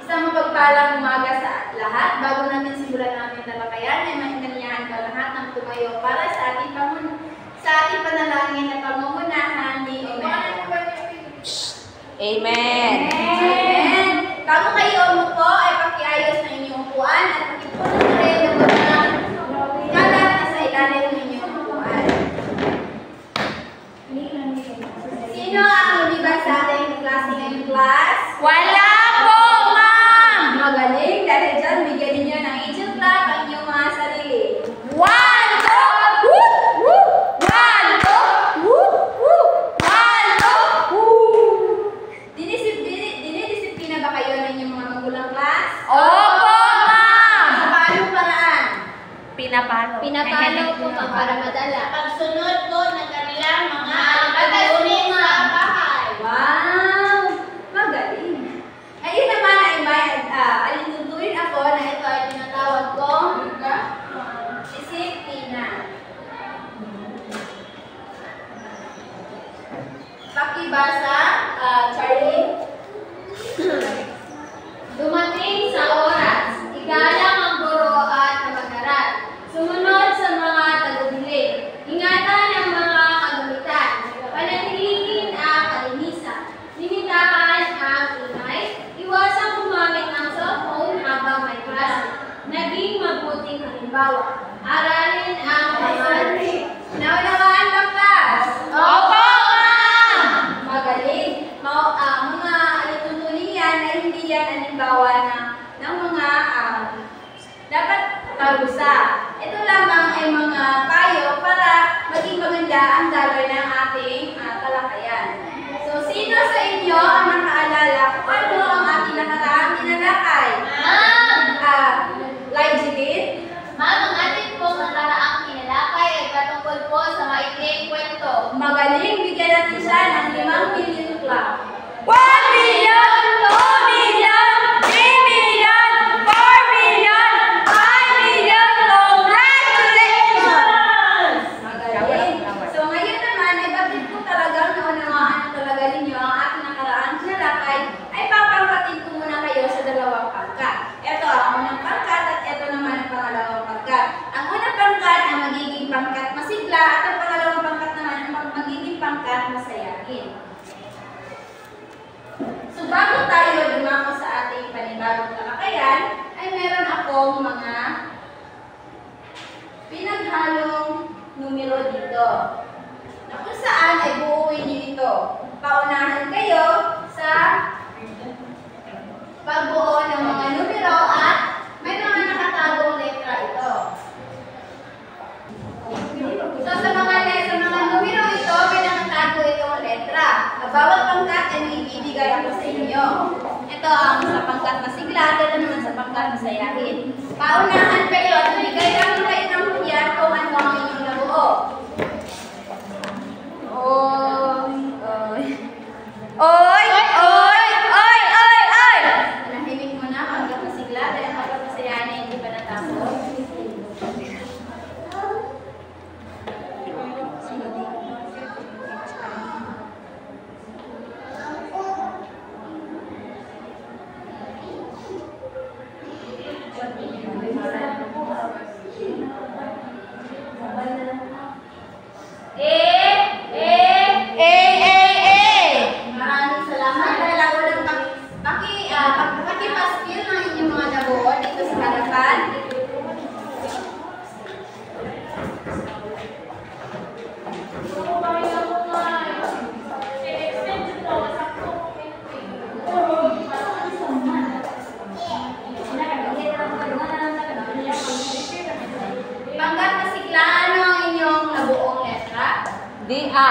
Isang mapagpalang umaga sa lahat. Bago natin simulan ang ating talakayan, ay mainganyahan ka lahat ng tumayo para sa ating panalangin at pangungunahan ni Amen. Amen. Amen. Bago kayo umupo, ay pakiayos na inyong upuan at pakipunan na rin ang mga kalat na sa ilalim ng inyong upuan. Sino ang lumiban sa ating klase ngayong class? Wala po, ma'am! Magaling, dahil dyan, bigyan ninyo ng angel clap ang inyong mga sarili. 1, 2, woo! Woo! 1, 2, woo! Woo! 1, 2, woo! Dinidisiplina ba kayo ng inyong mga magulang class? Opo, ma'am! Sa paanong paraan? Pinapalo. Pinapalo po para madala. Pagsunod po ng kanilang mga alipatunin sa bahay. Wow! Magaling. Ayun naman ay may alintuntuin ako na ito ay tinatawag kong disiplina. Pakibasa, Charlie. Dumating sa oras, igalang ang guro at mag-aral. Sumunod sa mga tagubilin. Ingatan ang mga kagamitan. Panatilihin ang kalinisan. Limitahan ang ingay. Iwasang gumamit ng cellphone habang may klase. Naging mabuting halimbawa. Aralin ang mga naunawaan ba, class? Opo, ma'am! Magaling. Mga alituntunin yan ay hindi yan halimbawa ng mga dapat parusa. Ito lamang ay mga payo para maging maganda ang daloy ng ating talakayan. So, sino sa inyo ang nakaalala kung ano ang ating nakaraang tinalakay? Lygelin? Ma'am, ang ating po nakaraang kinalakay ay patungkol po sa maikling kwento. Magaling, bigyan natin siya ng 5 million clap. 1 million, 2 million, 3 million, 4 million, 5 million, congratulations! Magaling. So ngayon naman, ay bakit po talagang naunawaan talaga ninyo ang ating nakaraang tinalakay, ay papangkatin ko muna kayo sa dalawang pangkat. Ito ang unang pangkat at ito naman ang pangalawang pangkat. Ang unang pangkat ay magiging pangkat masigla at ang pangalawang pangkat naman ay magiging pangkat masayahin. So bago tayo dumako sa ating panibagong talakayan, ay meron akong mga pinaghalong numero dito. Na kung saan ay buuin niyo ito. Paunahan kayo sa pagbuo ng mga numero at may mga nakatagong letra ito. So sa mga numero ito, may nakatago itong letra. Bawat pangkat ay may ibibigay ako sa inyo. Ito ang sa pangkat masigla, ito naman sa pangkat masayahin. Paunahan kayo at bigay lang kayo ng hunyar kung ano ang inyong nabuo. Oy! Oy! Oy! Oy! Oy! Manahimik mo na, pangkat masigla, dahil pangkat masayahin ay hindi pa natapos. Maraming salamat dahil ako lang pakipaspil ng inyong mga nabuo dito sa harapan. Pangkat masigla, ano ang inyong nabuong letra?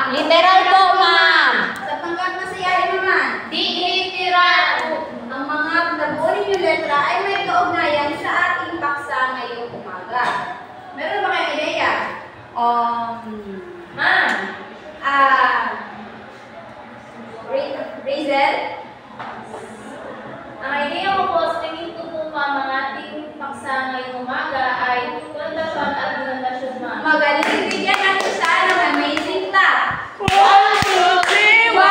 Literal po, ma'am! Sa pangkat masayahin naman, Di literal. ang mga nabuo ninyong letra ay may kaugnayan sa ating paksa ngayong umaga. Meron ba kayong ideya? Ma'am! Razel? Ang idea ko po, sa tingin ko po ma'am, ang ating paksa ngayong umaga ay pundasyon at pundasyon ma'am. Magaling, bigyan natin siya ng amazing clap. 1, 2, 3, 1, 2, 3,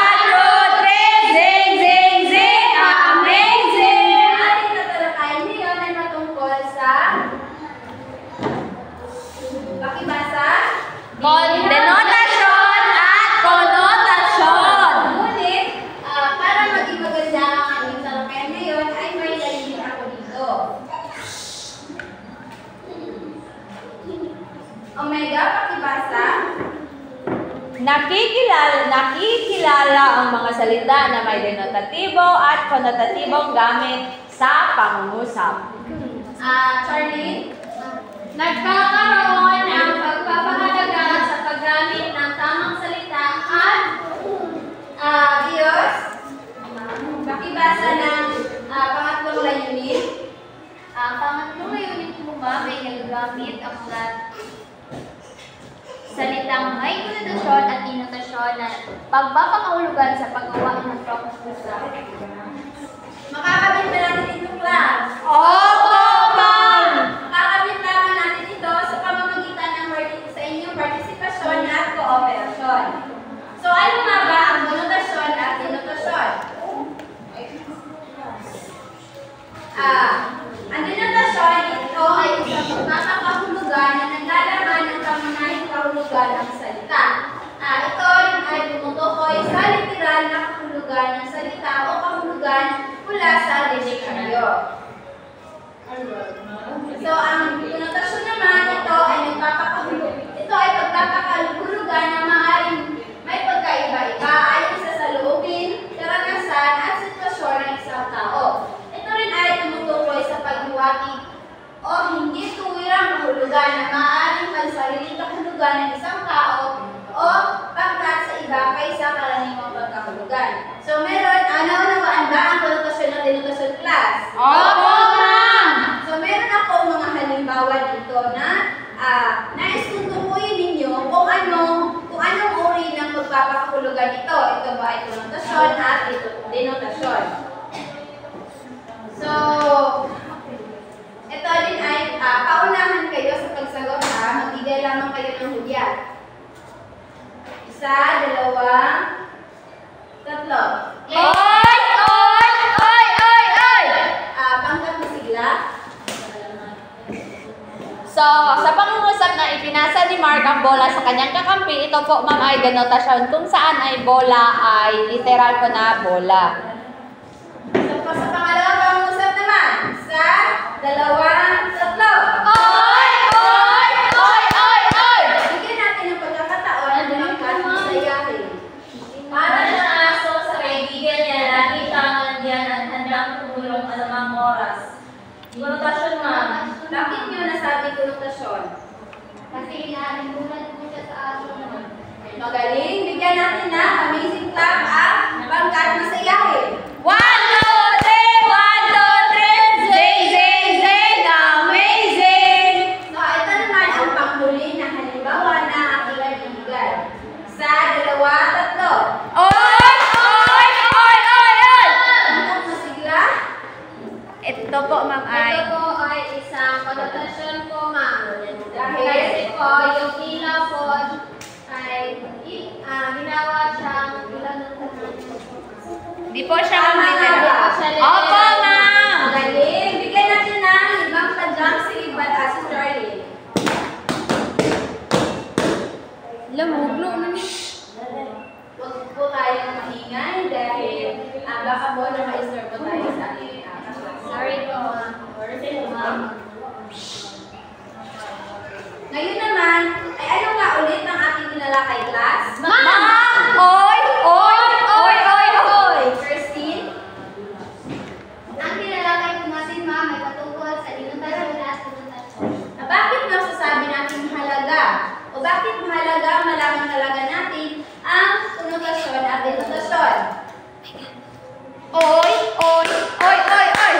zing, zing, zing, amazing! Ang ating nakikilala ang mga salita na may denotatibo at konotatibong gamit sa pangungusap. Charlie, nagkakaroon ng pagpapahalaga sa paggamit ng tamang salita at Diyos, pakibasa ng pangatlong layunin. Ang pangatlong layunin po ma'am ay nagagamit ang mga salitang may konotasyon at inotasyon na pagpapakahulugan sa paggawa ng pangungusap. Makakabit na natin ito, class. Opo, ma'am! Makakabit naman natin ito sa pamamagitan ng sa inyong partisipasyon at kooperasyon. So, ano nga ba ang konotasyon at denotasyon? Ang denotasyon, ito ay isang pagpapakahulugan na naglalaman ng kamanahing kahulugan ng salita. Ito rin ay tumutukoy sa literal na kahulugan ng salita o kahulugan mula sa diksyonaryo. So, ang denotasyon naman, ito ay pagpapakahulugan na maaaring may pagkaiba-iba ayon sa saloobin, karanasan at sitwasyon ng isang tao. Ito rin ay tumutukoy sa paghiwatig o hindi tuwirang kahulugan na maaaring pansariling kahulugan ng isang tao o pangkat sa iba kaysa karaniwang pagkahulugan. So, naunawaan ba ang konotasyon ng denotasyon, class? Opo, ma'am! So, meron ako mga halimbawa dito na nais kong tukuyin ninyo kung anong uri ng pagpapakahulugan ito. Ito ba ay konotasyon at denotasyon? So, ito din ay paunahan kayo sa pagsagot ha. Magbigay lamang kayo ng hudya. 1, 2, 3. Oy! Oy! Oy! Oy! Oy! Pangkat na sigla. So, sa pangungusap na ipinasa ni Mark ang bola sa kanyang kakampi, ito po ma'am ay denotasyon kung saan ay bola ay literal po na bola. So, sa pangalawang pangungusap naman. 1, 2, 3. Oy! Oy! Oy! Oy! Oy! Bigyan natin ng pagkakataon na dumangkat ng sayahin. Para sa aso sa kaibigan niya, lagi kang nandiyan at handang tumulong anumang oras. Konotasyon ma'am. Bakit nyo nasabi konotasyon? Kasi inaalimunan po siya sa aso naman. Magaling. Bigyan natin ng amazing clap ang pangkat ng sayahin. 1, 2, 3! 1, 2, 3! Zing! Zing! Zing! Amazing! So, ito naman ang panghuli na halimbawa na aking ibigay. 1, 2, 3. Oy! Oy! Oy! Oy! Oy! Pangkat na sigla. Ito po ma'am ay Ito po ay isang konotasyon po, ma'am. Kasi po, yung ilaw po ay ginawa siyang ilan ng di po siya Tama ma'am nga, literal. di po siya literal. Opo ma'am! Magaling. Bigyan natin ng ibang tadyang si Charlie. Lamuglo na ni. Huwag po tayong maingay dahil baka po na ma-istorbo tayo sa ating Sorry po ma'am. Ma'am. Ngayon naman, ay ano nga ulit ang ating tinalakay, class? Ma'am! Oy! Oy! Oy! Oy! Oy! Christine? Ang tinalakay po natin ma'am ay patungkol sa denotasyon at konotasyon. Bakit nasasabi natin mahalaga? O bakit mahalaga malaman talaga natin ang konotasyon at denotasyon? Oy! Oy! Oy! Oy! Oy!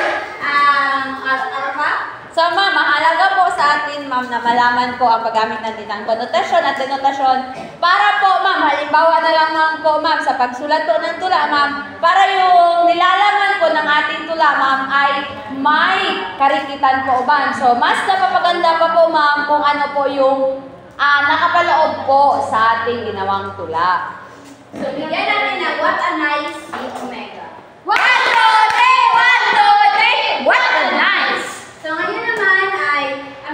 Ano pa? So ma'am, mahalaga po sa atin ma'am na malaman po ang paggamit natin ng konotasyon at denotasyon para po ma'am, halimbawa na lang ma'am po ma'am sa pagsulat po ng tula ma'am, para yung nilalaman po ng ating tula ma'am ay may karikitan po ma'am. So mas napapaganda pa po ma'am kung ano po yung nakapaloob po sa ating ginawang tula. So, bigyan natin ng what a nice omega. 1, 2, 3! 1, 2, 3! What a nice! So, ngayon naman ay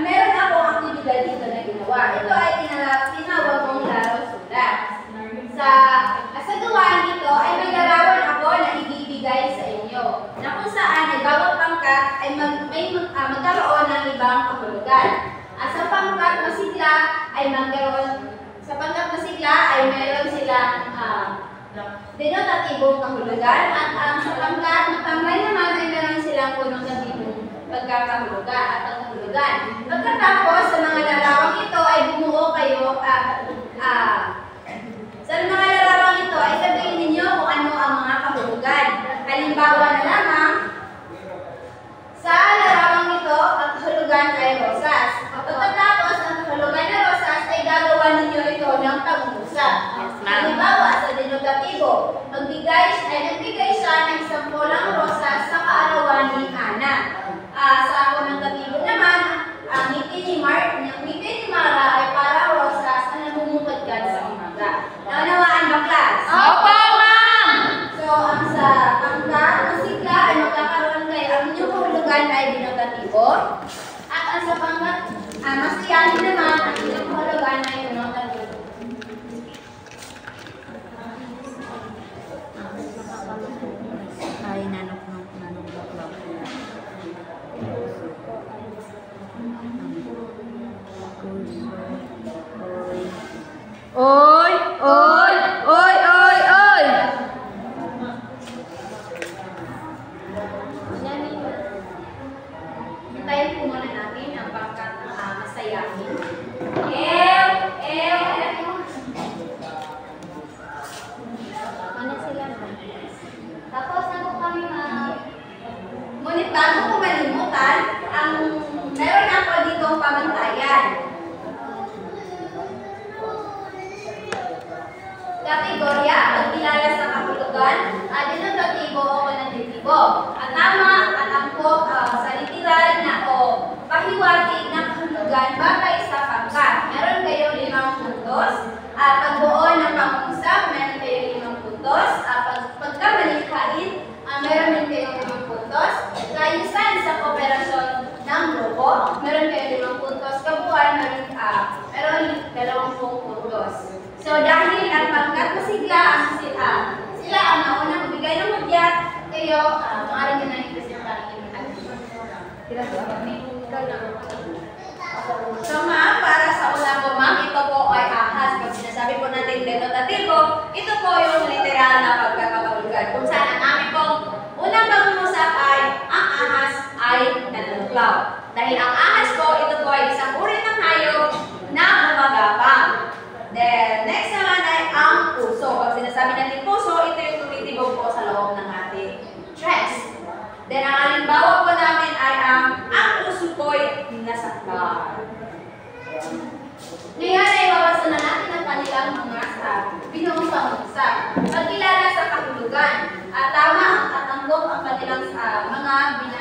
meron ako aktibidad dito na ginawa. Ito ay tinawag kong laro sulat. Sa gawain ito ay may larawan ako na ibibigay sa inyo na kung saan ay bawat pangkat ay magkaroon ng ibang kahulugan. Sa pangkat masigla ay magkaroon sa pangkat masigla masigla ay meron silang denotatibong kahulugan at ang sa pangkat na tambay naman ay meron silang konotatibong pagkakahulugan at kahulugan. Pagkatapos sa mga larawang ito ay bumuo kayo sa mga larawang ito ay sabihin ninyo kung ano ang mga kahulugan. Halimbawa na lamang, sa larawang ito, ang kahulugan ay rosas. Pagkatapos, ang kahulugan na rosas ay gagawa ninyo ito ng pag-uusap. Halimbawa, sa denotatibo, nagbigay siya ng isang polang rosas sa kaarawan ni Ana. Sa konotatibo naman, ang ngiti ni Mara ay para rosas na namumutagad sa umaga. Naunawaan ba, class? Opo, ma'am! So, ang sa pangkat, masigla ay magkakaroon kayo. Ang inyong kahulugan ay denotatibo. At ang sa pangkat, masiyahin naman, ang inyong kahulugan ay denotatibo. Ay, nanok. Oy! Oy! Oy! Oy! Oy! Hintayin po muna natin ang pangkat masayahin. Ano sila na? Tapos na po kami ngunit bago ko malimutan, meron ako dito ang pamantayan. Kategorya, pagkilala sa kahulugan, denotatibo o konotatibo. At tama at angkop sa literal na o pahiwatig na kahulugan batay sa pangkat. Meron kayong 5 puntos. Pagbuo ng pangungusap, meron kayong 5 puntos. Pagkamalikhain, meron din kayong 5 puntos. Kaayusan sa kooperasyon ng grupo, meron kayong 5 puntos. Kabuuan, meron 20 puntos. So, dahil ang pangkat masigla, sila ang naunang magbigay ng hudyat, kayo, maaaring ka na i-presenta ng inyong So, ma'am, para sa una po, ma'am, ito po ay ahas. Pag sinasabi po natin denotatibo, ito po yung literal na pagkakahulugan. Kung saan ang amin pong unang pag-uusap ay ang ahas ay nanunuglaw. Dahil ang ahas po, ito po ay isang uri ng hayop na gumagapang. Then, next naman ay ang puso. Pag sinasabi natin puso, ito yung tumitibok po sa loob ng ating chest. Then, ang halimbawa po namin ay ang puso ko'y nasaktan. Ngayon ay iwawasan na natin ang kanilang mga binuong pangusap. Pagkilala sa kahulugan. Tama ang katanggong ang kanilang mga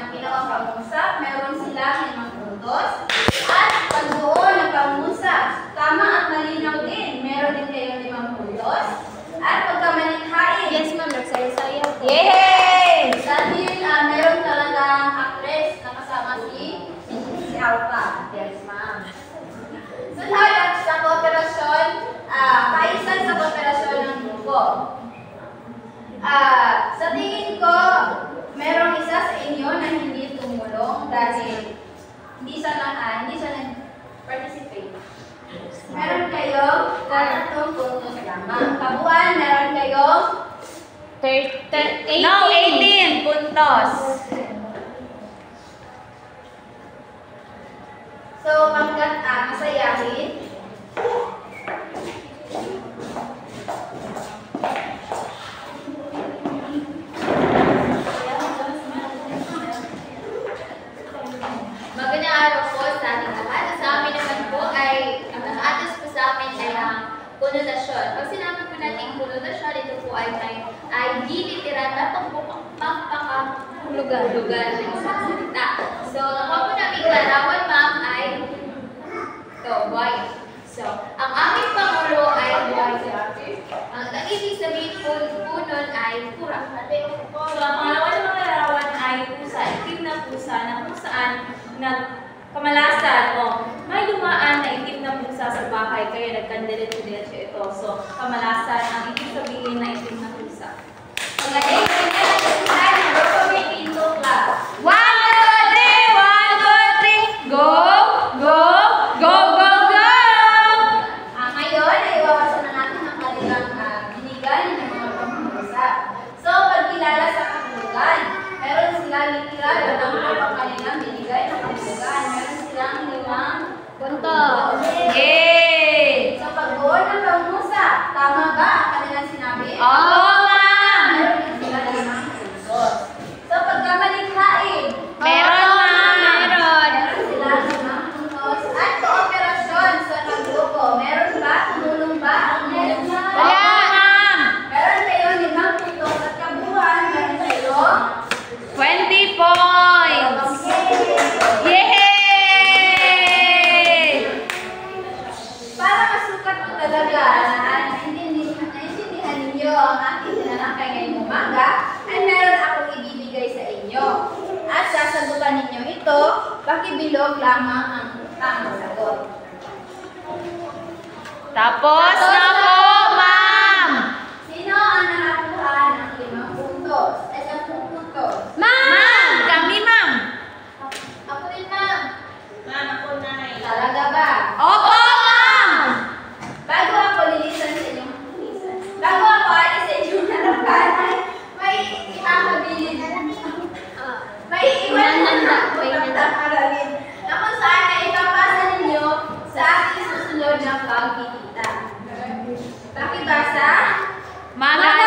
binang pangusap. Meron sila 5 puntos. At pagbuo ng pangusap. Tama at malinaw din. Meron din kayong 5 puntos. At pagkamalikhain. Yes, ma'am. Nagsayo-sayo. Yay! Dahil meron talagang actress na kasama si Alpha. Yes, ma'am. Sunod sa kooperasyon, kaisan sa kooperasyon ng grupo. Sa tingin ko, merong isa sa inyo na hindi tumulong dahil hindi siya nag-participate. Meron kayong 3 puntos lamang. Kabuuan, meron kayong 18 puntos. So, pangkat masayahin. Magandang araw po sa ating lahat. Sa amin naman po ay, ang naka-atas po sa amin ay ang konotasyon. Pag sinabi po natin konotasyon, ito po ay di literal na pagpapakahulugan ng isang salita. So, nakuha po namin larawan, ma'am, ay ito, buhay. So, ang aming pangulo ay buhay. Ang ibig sabihin po nun ay pura. So, ang pangalawa sa mga larawan ay pusa. Itim na pusa na kung saan kamalasan o may dumaan na itim na pusa sa bahay kaya nagkandiretso-diretso ito. So, kamalasan ang ibig sabihin na itim na pusa. Magaling na natin may pinto class. 1, 2, 3! 1, 2, 3! Go! Go! Go! Go! Go! Ngayon ay iwawasan na natin nila, yun ang mga kanilang binigay na kabugan. Meron silang 5 Puntos. Yay! So, pag-uon ng pangusap, tama ba ang kanilang sinabi? Oo, ma'am. Meron din sila 5 puntos. So, pagkamalikhain, Meron, ma'am. Meron. meron sila 5 puntos. At kooperasyon sa pagrupo, meron ba? Tumulong ba ang meron ba? Wala, ma'am. Meron kayo 5 puntos at kabuuan, meron kayo 20 points. Yay! para masukat ko talaga na naintindihan ninyo ang aking tinalakay ngayong umaga, ay meron akong ibibigay sa inyo. At sasagutan ninyo ito, pakibilog lamang ang tamang sagot. Tapos na po, ma'am. Sino ang nakakuha ng 5 puntos? Ay, 10 puntos? Ma'am, kami, ma'am. Ako din, ma'am. Talaga ba? Opo, ma'am. Bago ako lilisan sa inyong bago ako alis sa inyong harapan, may ikakabilin. May iwan na pagtamaralin na kung saan ay ipapasa ninyo sa ating susunod na pagkikita. Pakibasa? Maganda